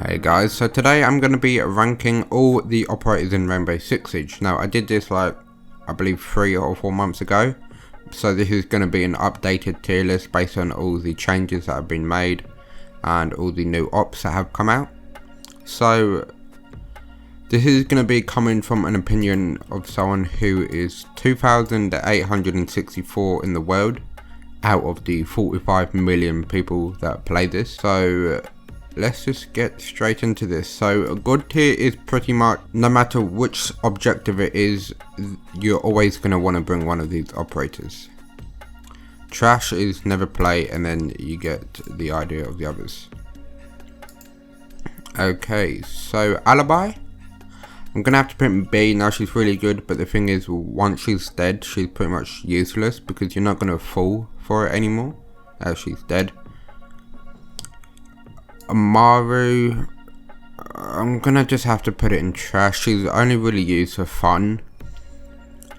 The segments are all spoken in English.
Hey guys, so today I'm going to be ranking all the operators in Rainbow Six Siege. Now I did this like, I believe 3 or 4 months ago. So this is going to be an updated tier list based on all the changes that have been made and all the new ops that have come out. So this is going to be coming from an opinion of someone who is 2,864 in the world out of the 45 million people that play this. So let's just get straight into this. So a good tier is pretty much, no matter which objective it is, you're always going to want to bring one of these operators. Trash is never play, and then you get the idea of the others. Okay, so Alibi, I'm going to have to put in B. Now she's really good, but the thing is, once she's dead, she's pretty much useless because you're not going to fall for it anymore as she's dead. Amaru, I'm gonna just have to put it in trash. She's only really used for fun.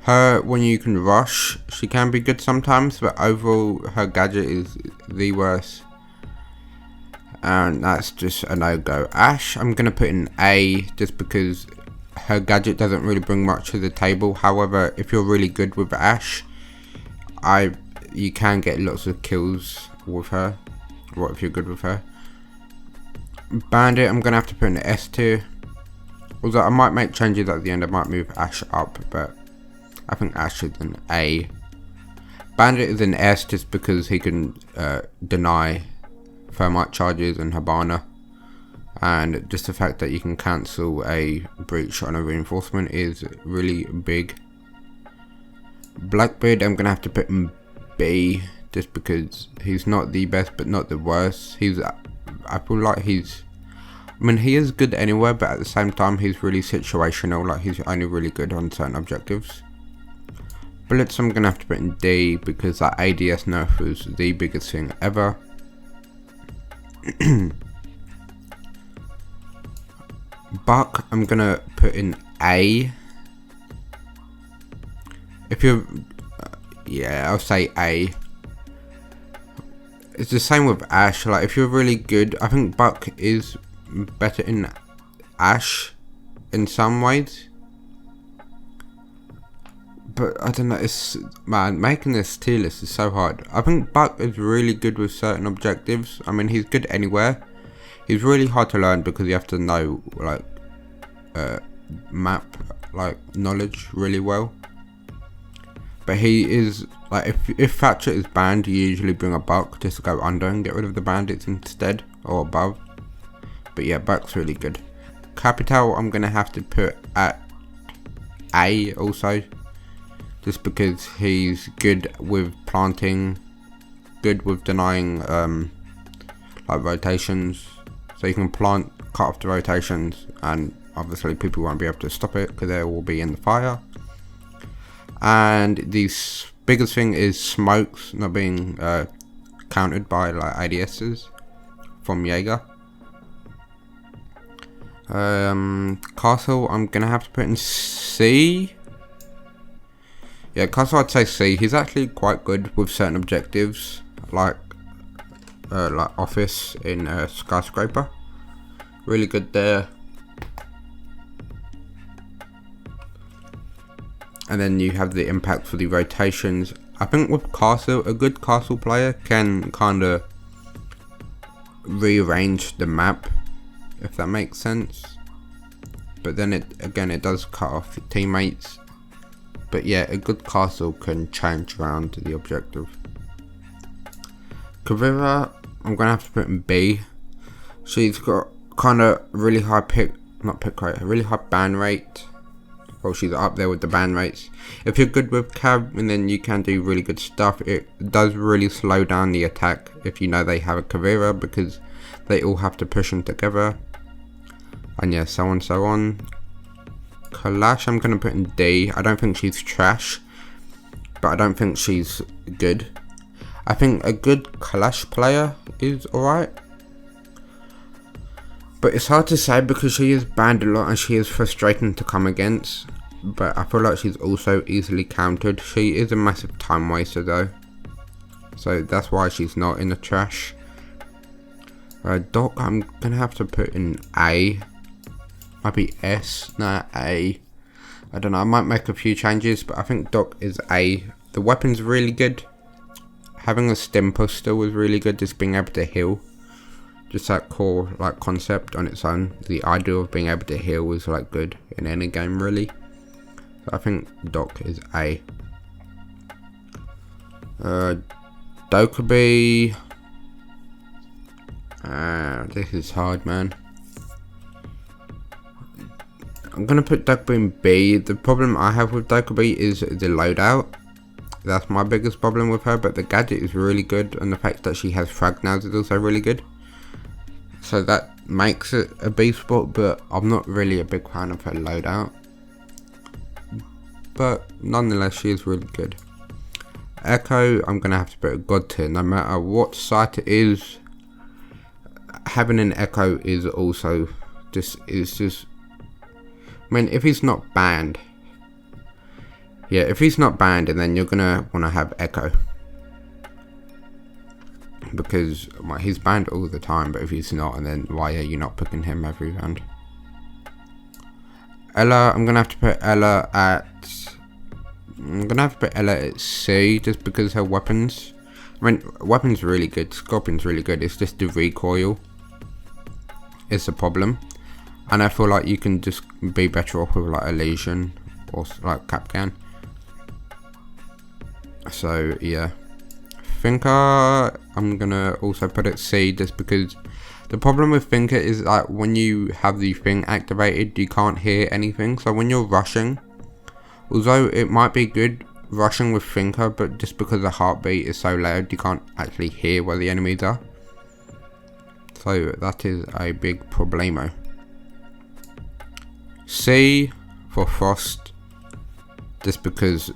Her, when you can rush, she can be good sometimes, but overall her gadget is the worst, and that's just a no-go. Ash, I'm gonna put in A just because her gadget doesn't really bring much to the table. However, if you're really good with Ash, you can get lots of kills with her. What if you're good with her? Bandit, I'm going to have to put in the S tier. Although I might make changes at the end, I might move Ash up, but I think Ash is an A. Bandit is an S just because he can deny thermite charges and Habana. And just the fact that you can cancel a breach on a reinforcement is really big. Blackbeard, I'm going to have to put in B just because he's not the best but not the worst. I feel like he is good anywhere, but at the same time he's really situational, like he's only really good on certain objectives. Bullets, I'm gonna have to put in D because that ADS nerf was the biggest thing ever. Buck, I'm gonna put in A. If you're, yeah, I'll say A. It's the same with Ash. Like if you're really good, I think Buck is better in Ash in some ways, but I don't know, it's, man, making this tier list is so hard. I think Buck is really good with certain objectives. I mean, he's good anywhere. He's really hard to learn because you have to know like map like knowledge really well. But he is, like, if Thatcher is banned, you usually bring a Buck just to go under and get rid of the bandits instead, or above. But yeah, Buck's really good. Capital, I'm going to have to put at A also, just because he's good with planting, good with denying like rotations. So you can plant, cut off the rotations, and obviously people won't be able to stop it because they will be in the fire. And the biggest thing is smokes not being countered by like ADSs from Jaeger. Castle, I'm gonna have to put in C. Yeah, Castle, I'd say C. He's actually quite good with certain objectives, like office in Skyscraper. Really good there. And then you have the impact for the rotations. I think with Castle, a good Castle player can kind of rearrange the map, if that makes sense. But then it does cut off the teammates. But yeah, a good Castle can change around the objective. Caveira, I'm gonna have to put in B. She's got kind of really high really high ban rate. Well, she's up there with the ban rates. If you're good with Cav, and then you can do really good stuff. It does really slow down the attack if you know they have a Caveira, because they all have to push them together. And yeah, so on, so on. Kalash, I'm going to put in D. I don't think she's trash, but I don't think she's good. I think a good Kalash player is alright. But it's hard to say because she is banned a lot and she is frustrating to come against. But I feel like she's also easily countered. She is a massive time waster though. So that's why she's not in the trash. Dock, I'm gonna have to put in A. Maybe S, nah, A. I don't know, I might make a few changes, but I think Dock is A. The weapon's really good. Having a stim pistol was really good, just being able to heal. Just that core like concept on its own. The idea of being able to heal was like good in any game really. So I think Dock is A. Dokkaebi. This is hard, man. I'm gonna put Dokkaebi in B. The problem I have with Dokkaebi is the loadout. That's my biggest problem with her, but the gadget is really good, and the fact that she has frag nails is also really good. So that makes it a B spot, but I'm not really a big fan of her loadout. But nonetheless, she is really good. Echo, I'm gonna have to put a god tier. No matter what site it is, having an Echo is also just. I mean, if he's not banned, yeah, if he's not banned, and then you're gonna want to have Echo, because well, he's banned all the time. But if he's not, and then why are you not picking him every round? Ella, I'm gonna have to put Ella at. I'm gonna have to put Ella at C, just because her weapons. I mean, weapons really good. Scorpion's really good. It's just the recoil is the problem. And I feel like you can just be better off with like a Legion or like Kapkan. So yeah, Thinker, I'm gonna also put it C, just because the problem with Thinker is like when you have the thing activated, you can't hear anything. So when you're rushing, although it might be good rushing with Thinker, but just because the heartbeat is so loud, you can't actually hear where the enemies are. So that is a big problemo. C for Frost, just because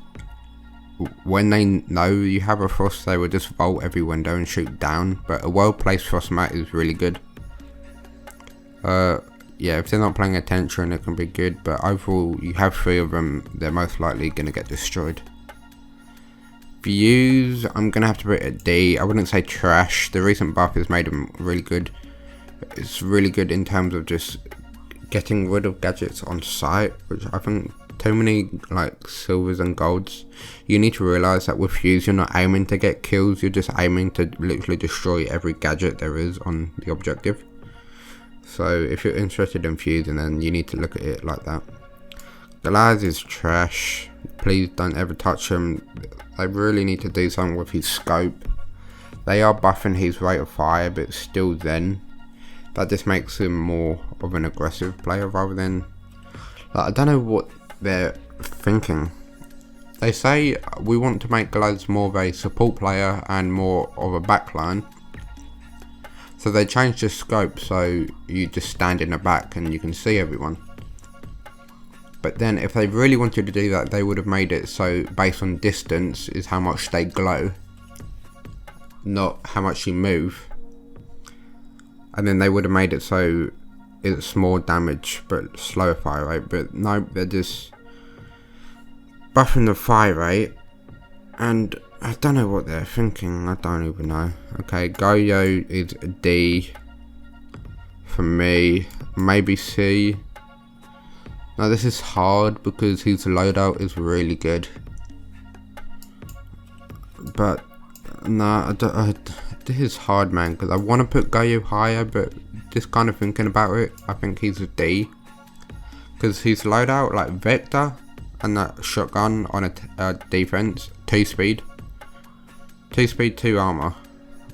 when they know you have a Frost, they will just vault every window and shoot down. But a well placed Frost mat is really good. Yeah, if they're not paying attention, it can be good, but overall you have 3 of them, they're most likely going to get destroyed. Fuze, I'm going to have to put it at D. I wouldn't say trash. The recent buff has made them really good. It's really good in terms of just getting rid of gadgets on site, which I think too many like silvers and golds. You need to realize that with Fuze, you're not aiming to get kills, you're just aiming to literally destroy every gadget there is on the objective. So if you're interested in Fuze, then you need to look at it like that. Glaz is trash. Please don't ever touch him. They really need to do something with his scope. They are buffing his rate of fire, but still then that just makes him more of an aggressive player rather than like, I don't know what they're thinking. They say we want to make Glaz more of a support player and more of a backline, so they changed the scope so you just stand in the back and you can see everyone. But then if they really wanted to do that, they would have made it so based on distance is how much they glow, not how much you move. And then they would have made it so it's more damage but slower fire rate. But no, they're just buffing the fire rate, and I don't know what they're thinking. I don't even know. Okay, Goyo is a D for me, maybe C. Now this is hard because his loadout is really good, but nah, this is hard, man, because I want to put Goyo higher, but just kind of thinking about it, I think he's a D, because his loadout, like Vector and that shotgun on a defense, 2 speed, 2 armor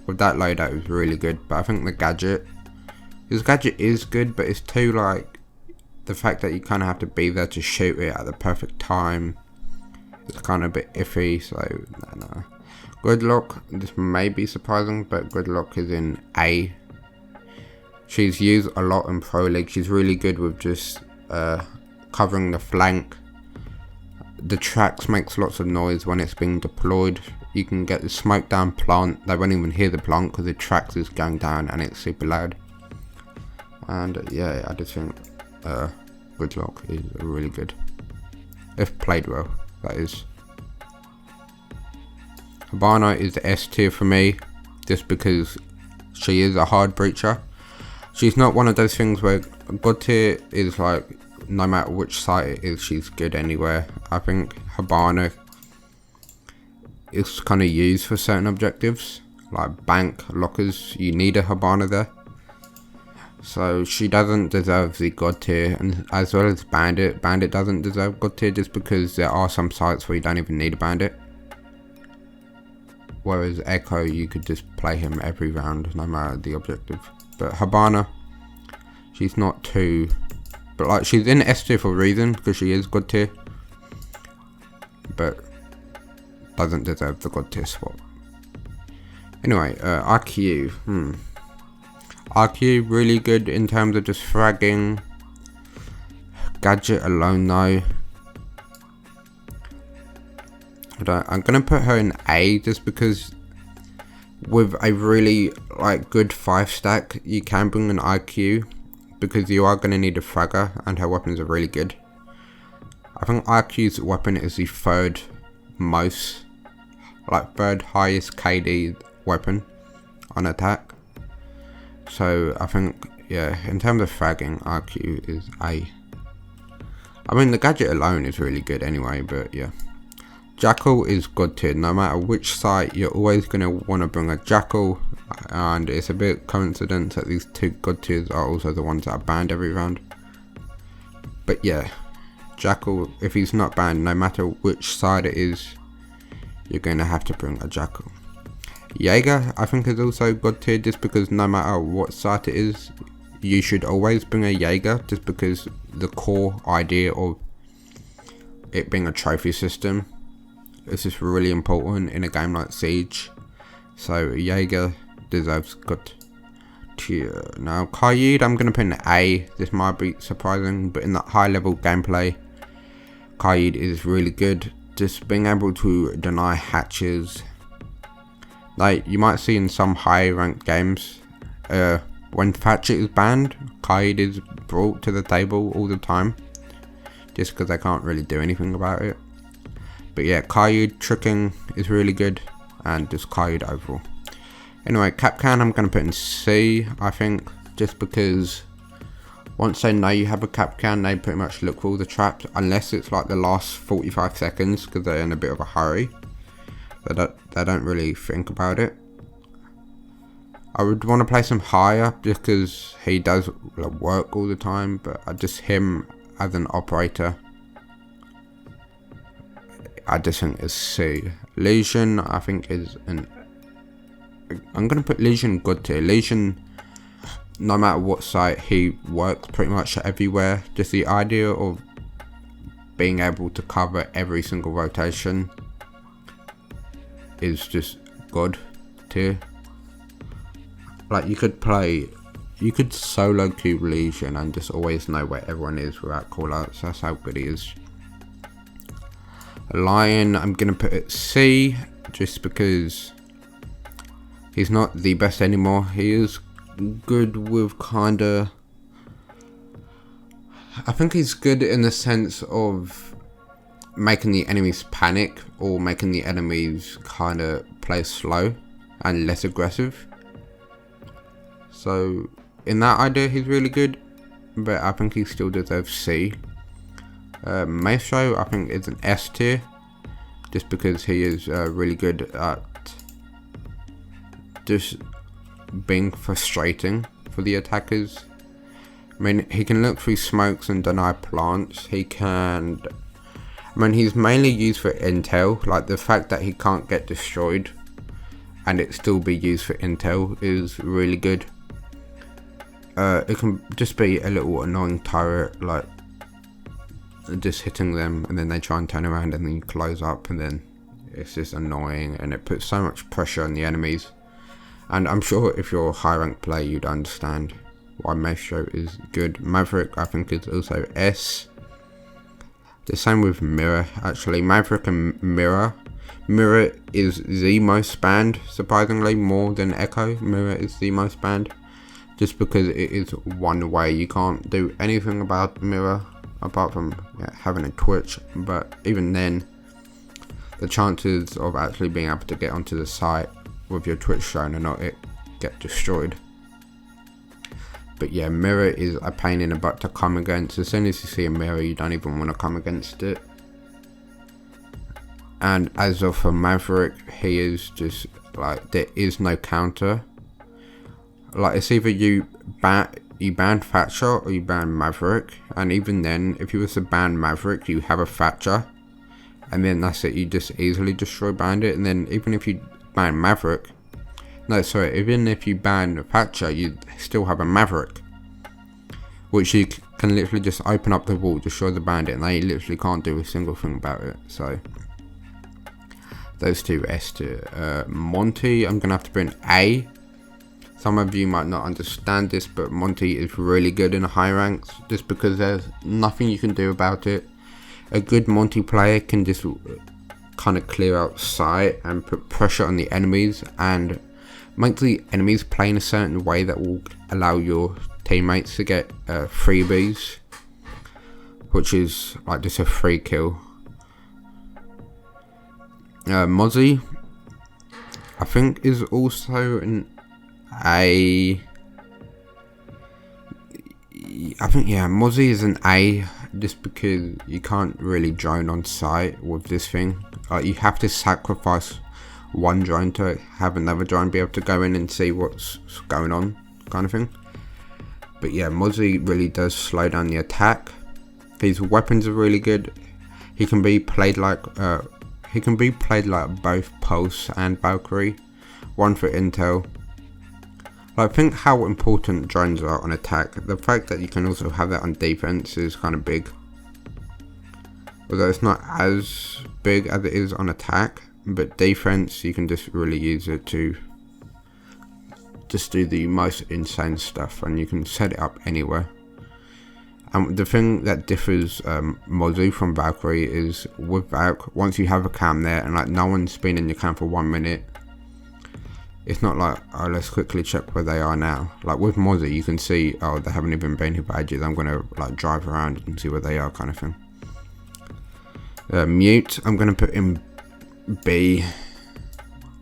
with that loadout is really good. But I think his gadget is good, but it's too like the fact that you kind of have to be there to shoot it at the perfect time. It's kind of a bit iffy, so no. Gridlock, this may be surprising, but Gridlock is in A. She's used a lot in Pro League. She's really good with just covering the flank. The tracks makes lots of noise when it's being deployed. You can get the smoke down plant. They won't even hear the plant because the tracks is going down and it's super loud. And yeah, I just think Gridlock is really good. If played well, that is. Habana is S tier for me, just because she is a hard breacher. She's not one of those things where God tier is like, no matter which site it is, she's good anywhere. I think Habana is kind of used for certain objectives, like bank, lockers, you need a Habana there. So she doesn't deserve the God tier, and as well as Bandit. Bandit doesn't deserve God tier just because there are some sites where you don't even need a Bandit. Whereas Echo, you could just play him every round, no matter the objective. But Habana, she's not too... But like, she's in S tier for a reason, because she is God tier. But doesn't deserve the God tier spot. Anyway, IQ. IQ really good in terms of just fragging. Gadget alone though. I'm gonna put her in A just because with a really like good 5 stack you can bring an IQ because you are gonna need a fragger and her weapons are really good. I think IQ's weapon is the third highest KD weapon on attack. So I think, yeah, in terms of fragging, IQ is A. I mean, the gadget alone is really good anyway, but yeah. Jackal is God tier. No matter which site, you're always going to want to bring a Jackal. And it's a bit coincidence that these 2 God tiers are also the ones that are banned every round. But yeah, Jackal, if he's not banned, no matter which side it is, you're going to have to bring a Jackal. Jaeger, I think, is also God tier just because no matter what site it is, you should always bring a Jaeger just because the core idea of it being a trophy system is just really important in a game like Siege. So Jaeger deserves God tier. Now Kaid, I'm going to put in A. This might be surprising, but in that high level gameplay, Kaid is really good. Just being able to deny hatches. Like you might see in some high ranked games, when Thatcher is banned, Kaid is brought to the table all the time, just because they can't really do anything about it. But yeah, Kaid tricking is really good, and just Kaid overall. Anyway, Kapkan I'm going to put in C, I think, just because once they know you have a Kapkan, they pretty much look for all the traps, unless it's like the last 45 seconds, because they're in a bit of a hurry. They don't really think about it. I would want to place him higher just because he does work all the time, but just him as an operator, I just think is C. Legion, I think is an... I'm going to put Legion God tier. Legion, no matter what site, he works pretty much everywhere. Just the idea of being able to cover every single rotation is just God tier. Like you could solo queue Legion and just always know where everyone is without callouts. That's how good he is. Lion, I'm gonna put it C just because he's not the best anymore. He is good with kinda, I think he's good in the sense of making the enemies panic or making the enemies kind of play slow and less aggressive. So in that idea he's really good, but I think he still deserves C. Maestro I think is an S tier just because he is really good at just being frustrating for the attackers. I mean, he can look through smokes and deny plants. He can... I mean, he's mainly used for intel. Like, the fact that he can't get destroyed and it still be used for intel is really good. It can just be a little annoying turret, like just hitting them and then they try and turn around and then you close up and then it's just annoying and it puts so much pressure on the enemies. And I'm sure if you're a high rank player you'd understand why Maestro is good. Maverick I think is also S. The same with Mirror actually. Maverick and Mirror. Mirror is the most banned, surprisingly, more than Echo. Mirror is the most banned. Just because it is one way. You can't do anything about Mirror apart from having a Twitch. But even then, the chances of actually being able to get onto the site with your Twitch shown are not get destroyed. But yeah, mirror is a pain in the butt to come against. As soon as you see a mirror, you don't even want to come against it. And as of for Maverick, he is just like, there is no counter. Like, it's either you ban Thatcher or you ban Maverick, and even then, if you was to ban Maverick, you have a Thatcher, and then that's it. You just easily destroy Bandit. And then even if you ban Maverick, even if you ban Thatcher, you still have a Maverick, which you can literally just open up the wall, destroy the Bandit, and they literally can't do a single thing about it. So those two S tier. Monty, I'm gonna have to put in A. Some of you might not understand this, but Monty is really good in the high ranks, just because there's nothing you can do about it. A good Monty player can just kind of clear out sight and put pressure on the enemies, and make the enemies play in a certain way that will allow your teammates to get freebies, which is like just a free kill. Mozzie, I think, is also an A. I think, yeah, Mozzie is an A, just because you can't really drone on sight with this thing. You have to sacrifice one drone to have another drone be able to go in and see what's going on, kind of thing. But yeah, Mozzie really does slow down the attack. His weapons are really good. He can be played like both Pulse and Valkyrie. One for intel. I think how important drones are on attack. The fact that you can also have that on defense is kind of big. Although it's not as big as it is on attack. But defense, you can just really use it to just do the most insane stuff, and you can set it up anywhere. And the thing that differs Mozzie from Valkyrie is, with Valk, once you have a cam there and like no one's been in your cam for 1 minute, it's not like, oh, let's quickly check where they are now. Like with Mozzie, you can see, oh, they haven't even been here for ages, I'm gonna like drive around and see where they are, kind of thing. Mute, I'm gonna put in B.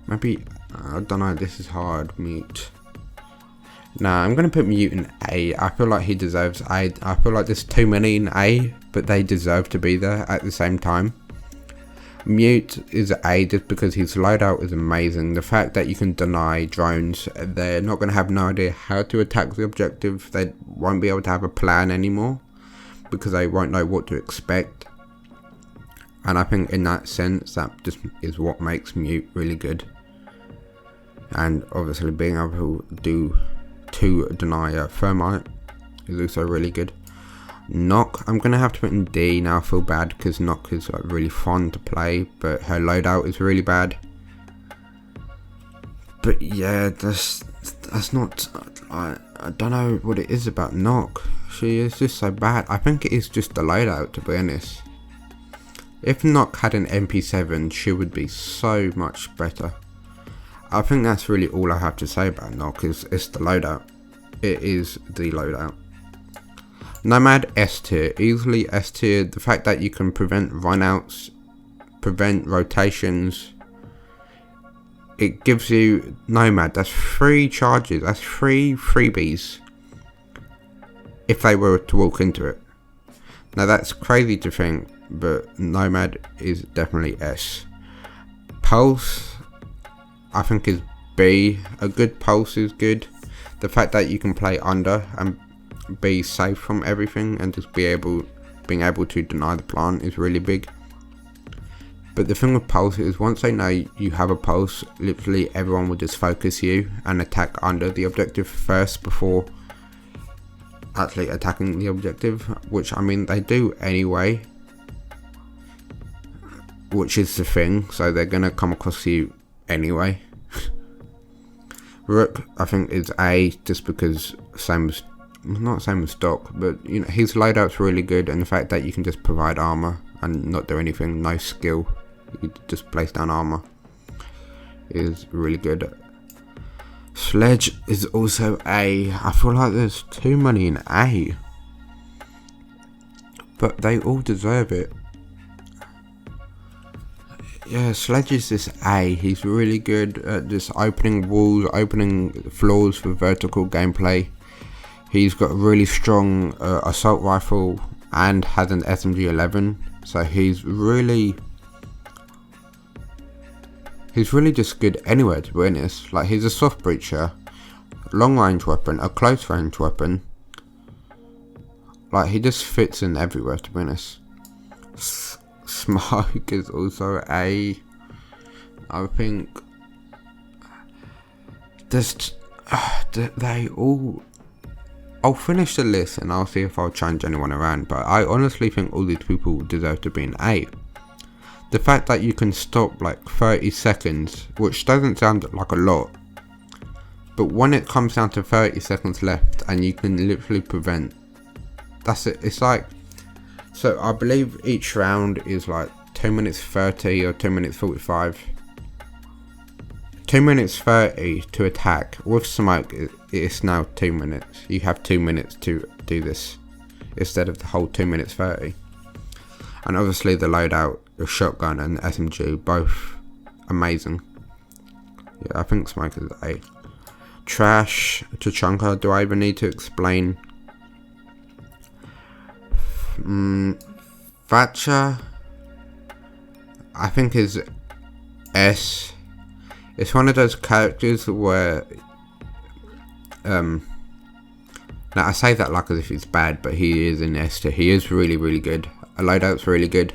Maybe, I don't know, this is hard. Mute. Nah, I'm gonna put Mute in A. I feel like he deserves A. I feel like there's too many in A, but they deserve to be there at the same time. Mute is A just because his loadout is amazing. The fact that you can deny drones, they're not gonna have no idea how to attack the objective. They won't be able to have a plan anymore because they won't know what to expect. And I think in that sense, that just is what makes Mute really good. And obviously being able to deny Thermite is also really good. Nøkk, I'm going to have to put in D now. I feel bad because Nøkk is like really fun to play, but her loadout is really bad. But yeah, that's not, I don't know what it is about Nøkk. She is just so bad. I think it is just the loadout, to be honest. If Nøkk had an MP7, she would be so much better. I think that's really all I have to say about Nøkk, is it's the loadout. It is the loadout. Nomad, S tier, easily S tier. The fact that you can prevent runouts, prevent rotations, it gives you Nomad. That's 3 charges, that's 3 freebies if they were to walk into it. Now that's crazy to think, but Nomad is definitely S. Pulse, I think, is B. A good Pulse is good. The fact that you can play under and be safe from everything and just being able to deny the plant is really big. But the thing with Pulse is, once they know you have a Pulse, literally everyone will just focus you and attack under the objective first before actually attacking the objective, which I mean they do anyway, which is the thing, so they're gonna come across you anyway. Rook, I think, is A, just because not same as Doc, but you know, his loadout's really good, and the fact that you can just provide armor and not do anything, no skill, you just place down armor, is really good. Sledge is also A. I feel like there's too many in A, but they all deserve it. Yeah, Sledge is this A. He's really good at just opening walls, opening floors for vertical gameplay. He's got a really strong assault rifle and has an SMG-11, so he's really just good anywhere, to be honest. Like, he's a soft breacher, long range weapon, a close range weapon. Like, he just fits in everywhere, to be honest. Smoke is also A. I think just they all. I'll finish the list and I'll see if I'll change anyone around, but I honestly think all these people deserve to be an A. The fact that you can stop like 30 seconds, which doesn't sound like a lot, but when it comes down to 30 seconds left and you can literally prevent, that's it. It's like, so I believe each round is like 2 minutes 30 or 2 minutes 45. 2 minutes 30 to attack. With smoke, it's now 2 minutes. You have 2 minutes to do this instead of the whole 2 minutes 30. And obviously the loadout, the shotgun and SMG, both amazing. Yeah, I think smoke is A. Trash, Tachanka, do I even need to explain? Thatcher, I think is S. It's one of those characters where, now I say that like as if it's bad, but he is in S tier. He is really, really good. A loadout's really good.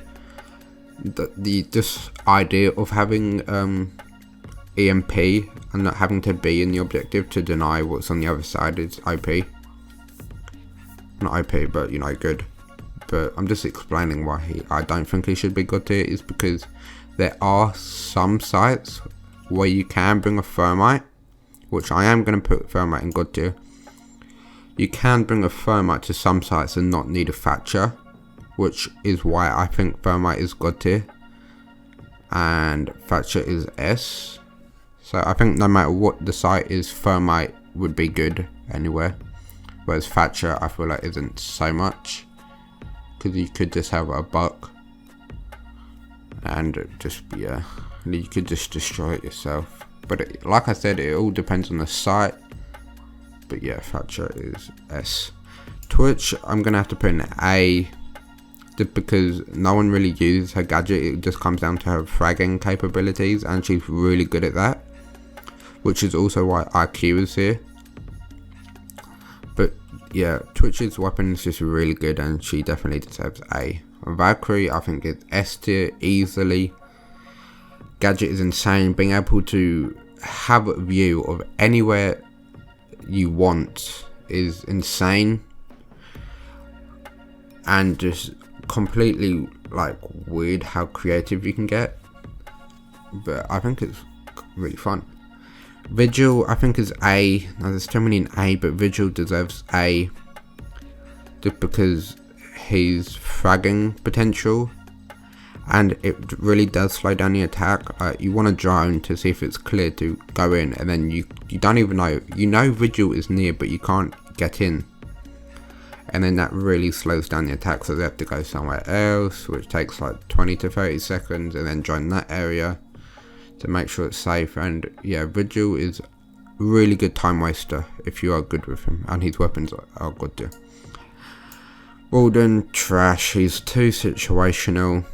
The just idea of having EMP and not having to be in the objective to deny what's on the other side is OP. Not OP, but you know, good. But I'm just explaining why I don't think he should be God tier, is because there are some sites where you can bring a thermite, which I am going to put thermite in God tier. You can bring a thermite to some sites and not need a Thatcher, which is why I think thermite is God tier and Thatcher is S. So I think no matter what the site is, thermite would be good anywhere, whereas Thatcher I feel like isn't so much, because you could just have a buck and just, yeah, you could just destroy it yourself. But like I said, it all depends on the site. But yeah, Thatcher is S. Twitch, I'm gonna have to put in A, just because no one really uses her gadget. It just comes down to her fragging capabilities, and she's really good at that, which is also why IQ is here. But yeah, Twitch's weapon is just really good, and she definitely deserves A. Valkyrie, I think it's S tier easily. Gadget is insane. Being able to have a view of anywhere you want is insane, and just completely like weird how creative you can get. But I think it's really fun. Vigil, I think is A. Now there's too many in A, but Vigil deserves A, just because his fragging potential, and it really does slow down the attack. You want a drone to see if it's clear to go in, and then you don't even know, you know Vigil is near but you can't get in, and then that really slows down the attack, so they have to go somewhere else, which takes like 20 to 30 seconds, and then join that area to make sure it's safe. And yeah, Vigil is a really good time waster if you are good with him, and his weapons are good too. Walden, trash, he's too situational.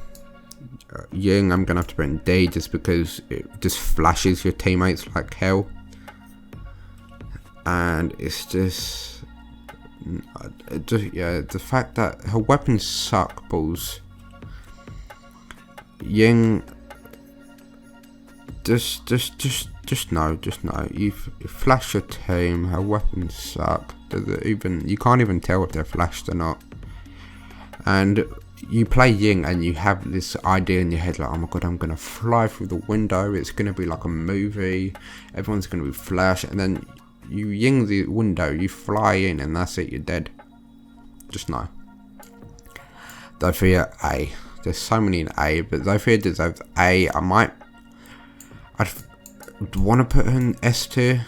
Ying, I'm gonna have to put in D, just because it just flashes your teammates like hell, and it's just yeah, the fact that her weapons suck balls. Ying, just no. You flash your team, her weapons suck. You can't even tell if they're flashed or not. And you play Ying and you have this idea in your head like, oh my god, I'm gonna fly through the window, it's gonna be like a movie, everyone's gonna be flash, and then you Ying the window, you fly in, and that's it, you're dead. Just no. Zofia, A. There's so many in A, but Zofia deserves A. I'd want to put her in S tier,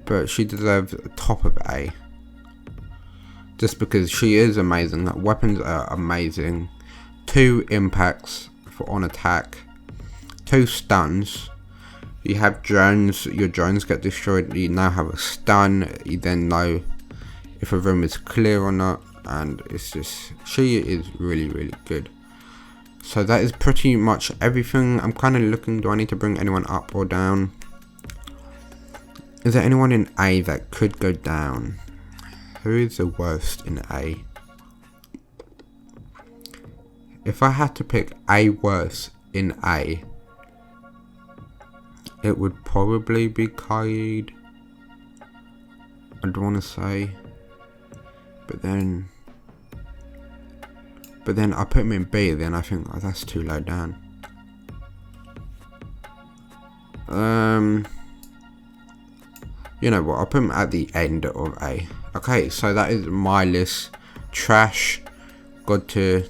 but she deserves top of A, just because she is amazing. Weapons are amazing. 2 impacts for on attack, 2 stuns. You have drones, your drones get destroyed, you now have a stun, you then know if a room is clear or not, and it's just, she is really good. So that is pretty much everything. I'm kind of looking, do I need to bring anyone up or down? Is there anyone in A that could go down? Who is the worst in A? If I had to pick a worst in A, it would probably be Kaid. I don't want to say, but then I put him in B, then I think, oh, that's too low down. You know what, I'll put him at the end of A. Okay, so that is my list. Trash, God tier.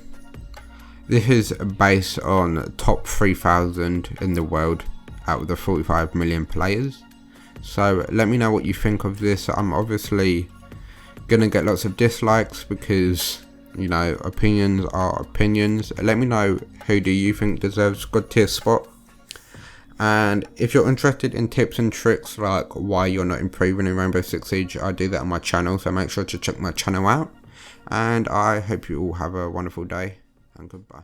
This is based on top 3,000 in the world out of the 45 million players. So let me know what you think of this. I'm obviously gonna get lots of dislikes because, you know, opinions are opinions. Let me know, who do you think deserves God tier spot? And if you're interested in tips and tricks like why you're not improving in Rainbow Six Siege, I do that on my channel, so make sure to check my channel out. And I hope you all have a wonderful day, and goodbye.